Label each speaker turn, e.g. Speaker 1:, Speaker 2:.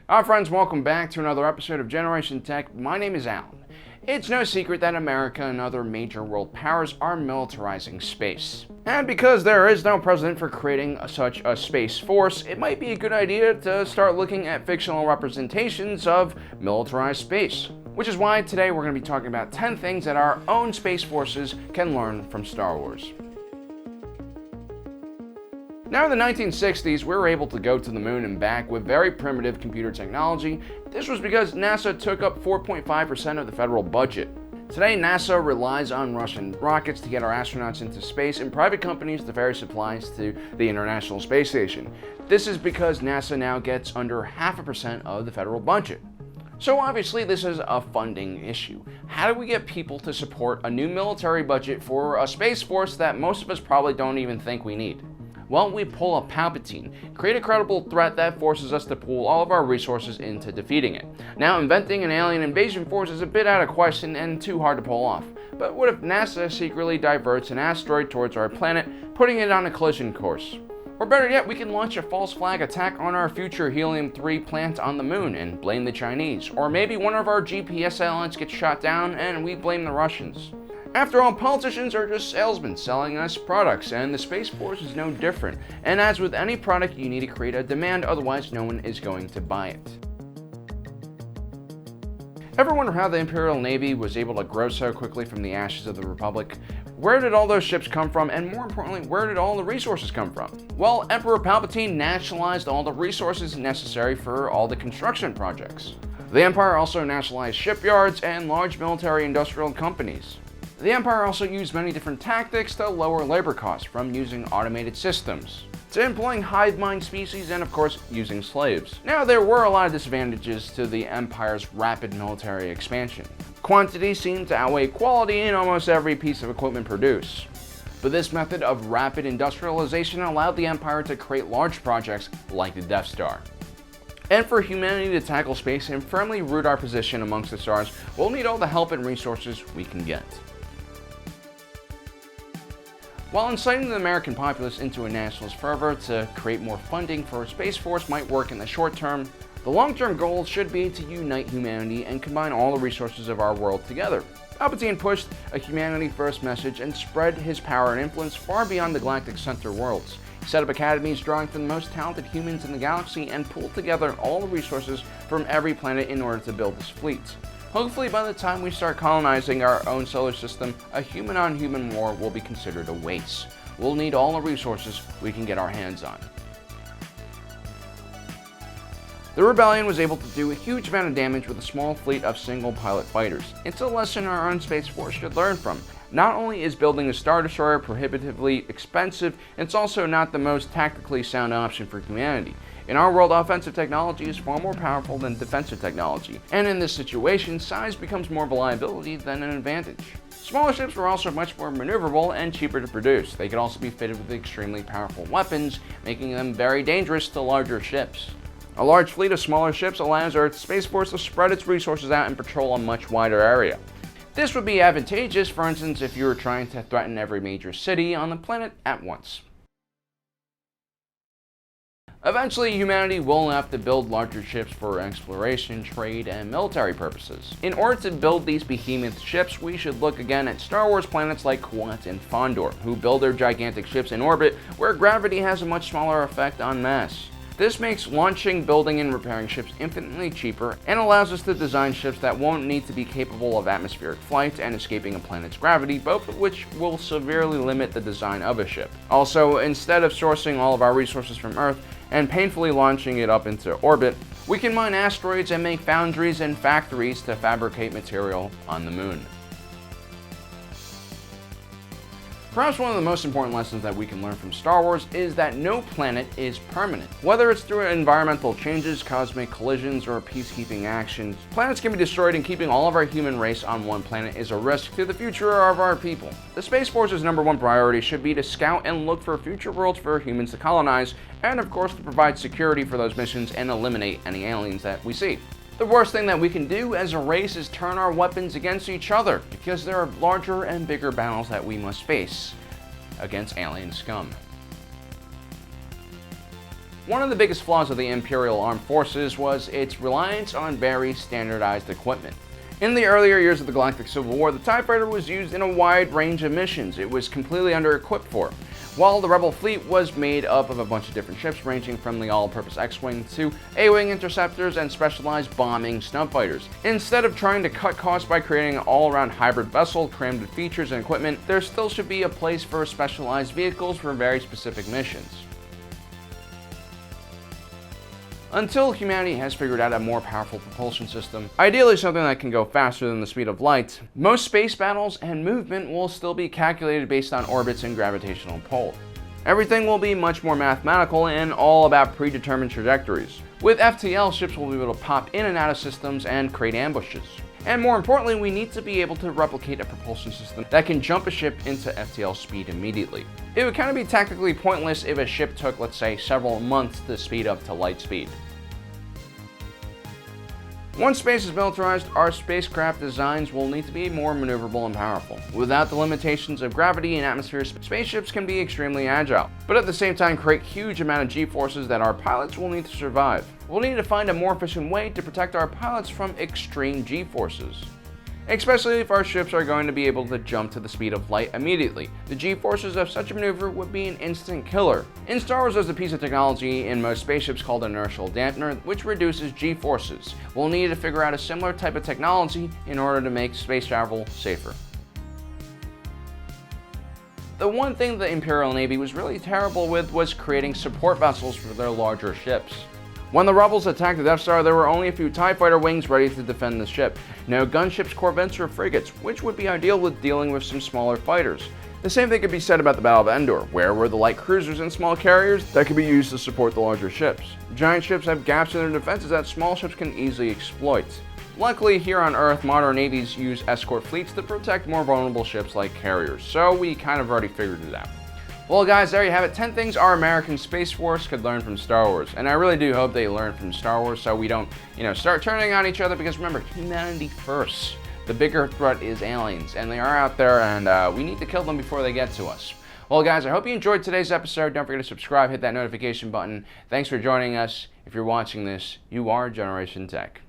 Speaker 1: Hi friends, welcome back to another episode of Generation Tech. My name is Alan. It's no secret that America and other major world powers are militarizing space. And because there is no precedent for creating such a space force, it might be a good idea to start looking at fictional representations of militarized space. Which is why today we're going to be talking about 10 things that our own space forces can learn from Star Wars. Now in the 1960s, we were able to go to the moon and back with very primitive computer technology. This was because NASA took up 4.5% of the federal budget. Today, NASA relies on Russian rockets to get our astronauts into space and private companies to ferry supplies to the International Space Station. This is because NASA now gets under 0.5% of the federal budget. So obviously this is a funding issue. How do we get people to support a new military budget for a space force that most of us probably don't even think we need? Well, we pull a Palpatine, create a credible threat that forces us to pool all of our resources into defeating it. Now, inventing an alien invasion force is a bit out of question and too hard to pull off. But what if NASA secretly diverts an asteroid towards our planet, putting it on a collision course? Or better yet, we can launch a false flag attack on our future helium-3 plant on the moon and blame the Chinese. Or maybe one of our GPS satellites gets shot down and we blame the Russians. After all, politicians are just salesmen selling us products, and the Space Force is no different. And as with any product, you need to create a demand, otherwise no one is going to buy it. Ever wonder how the Imperial Navy was able to grow so quickly from the ashes of the Republic? Where did all those ships come from, and more importantly, where did all the resources come from? Well, Emperor Palpatine nationalized all the resources necessary for all the construction projects. The Empire also nationalized shipyards and large military industrial companies. The Empire also used many different tactics to lower labor costs, from using automated systems to employing hive mind species and of course using slaves. Now there were a lot of disadvantages to the Empire's rapid military expansion. Quantity seemed to outweigh quality in almost every piece of equipment produced. But this method of rapid industrialization allowed the Empire to create large projects like the Death Star. And for humanity to tackle space and firmly root our position amongst the stars, we'll need all the help and resources we can get. While inciting the American populace into a nationalist fervor to create more funding for a space force might work in the short term, the long-term goal should be to unite humanity and combine all the resources of our world together. Palpatine pushed a humanity-first message and spread his power and influence far beyond the galactic center worlds. He set up academies drawing from the most talented humans in the galaxy and pulled together all the resources from every planet in order to build his fleet. Hopefully by the time we start colonizing our own solar system, a human-on-human war will be considered a waste. We'll need all the resources we can get our hands on. The rebellion was able to do a huge amount of damage with a small fleet of single-pilot fighters. It's a lesson our own Space Force should learn from. Not only is building a Star Destroyer prohibitively expensive, it's also not the most tactically sound option for humanity. In our world, offensive technology is far more powerful than defensive technology, and in this situation, size becomes more of a liability than an advantage. Smaller ships were also much more maneuverable and cheaper to produce. They could also be fitted with extremely powerful weapons, making them very dangerous to larger ships. A large fleet of smaller ships allows Earth's Space Force to spread its resources out and patrol a much wider area. This would be advantageous, for instance, if you were trying to threaten every major city on the planet at once. Eventually, humanity will have to build larger ships for exploration, trade, and military purposes. In order to build these behemoth ships, we should look again at Star Wars planets like Kuat and Fondor, who build their gigantic ships in orbit where gravity has a much smaller effect on mass. This makes launching, building, and repairing ships infinitely cheaper and allows us to design ships that won't need to be capable of atmospheric flight and escaping a planet's gravity, both of which will severely limit the design of a ship. Also, instead of sourcing all of our resources from Earth and painfully launching it up into orbit, we can mine asteroids and make foundries and factories to fabricate material on the moon. Perhaps one of the most important lessons that we can learn from Star Wars is that no planet is permanent. Whether it's through environmental changes, cosmic collisions, or peacekeeping actions, planets can be destroyed, and keeping all of our human race on one planet is a risk to the future of our people. The Space Force's #1 priority should be to scout and look for future worlds for humans to colonize, and of course to provide security for those missions and eliminate any aliens that we see. The worst thing that we can do as a race is turn our weapons against each other, because there are larger and bigger battles that we must face against alien scum. One of the biggest flaws of the Imperial Armed Forces was its reliance on very standardized equipment. In the earlier years of the Galactic Civil War, the TIE Fighter was used in a wide range of missions it was completely under-equipped for, while the Rebel fleet was made up of a bunch of different ships ranging from the all-purpose X-Wing to A-Wing interceptors and specialized bombing snub fighters. Instead of trying to cut costs by creating an all-around hybrid vessel crammed with features and equipment, there still should be a place for specialized vehicles for very specific missions. Until humanity has figured out a more powerful propulsion system, ideally something that can go faster than the speed of light, most space battles and movement will still be calculated based on orbits and gravitational pull. Everything will be much more mathematical and all about predetermined trajectories. With FTL, ships will be able to pop in and out of systems and create ambushes. And more importantly, we need to be able to replicate a propulsion system that can jump a ship into FTL speed immediately. It would kind of be tactically pointless if a ship took, let's say, several months to speed up to light speed. Once space is militarized, our spacecraft designs will need to be more maneuverable and powerful. Without the limitations of gravity and atmosphere, spaceships can be extremely agile, but at the same time create huge amount of G-forces that our pilots will need to survive. We'll need to find a more efficient way to protect our pilots from extreme G-forces, especially if our ships are going to be able to jump to the speed of light immediately. The G-forces of such a maneuver would be an instant killer. In Star Wars, there's a piece of technology in most spaceships called an inertial dampener, which reduces G-forces. We'll need to figure out a similar type of technology in order to make space travel safer. The one thing the Imperial Navy was really terrible with was creating support vessels for their larger ships. When the rebels attacked the Death Star, there were only a few TIE Fighter wings ready to defend the ship. No gunships, corvettes, or frigates, which would be ideal with dealing with some smaller fighters. The same thing could be said about the Battle of Endor, where were the light cruisers and small carriers that could be used to support the larger ships. Giant ships have gaps in their defenses that small ships can easily exploit. Luckily, here on Earth, modern navies use escort fleets to protect more vulnerable ships like carriers, so we kind of already figured it out. Well guys, there you have it, 10 things our American Space Force could learn from Star Wars. And I really do hope they learn from Star Wars so we don't, start turning on each other, because remember, humanity first. The bigger threat is aliens, and they are out there, and we need to kill them before they get to us. Well guys, I hope you enjoyed today's episode. Don't forget to subscribe, hit that notification button. Thanks for joining us. If you're watching this, you are Generation Tech.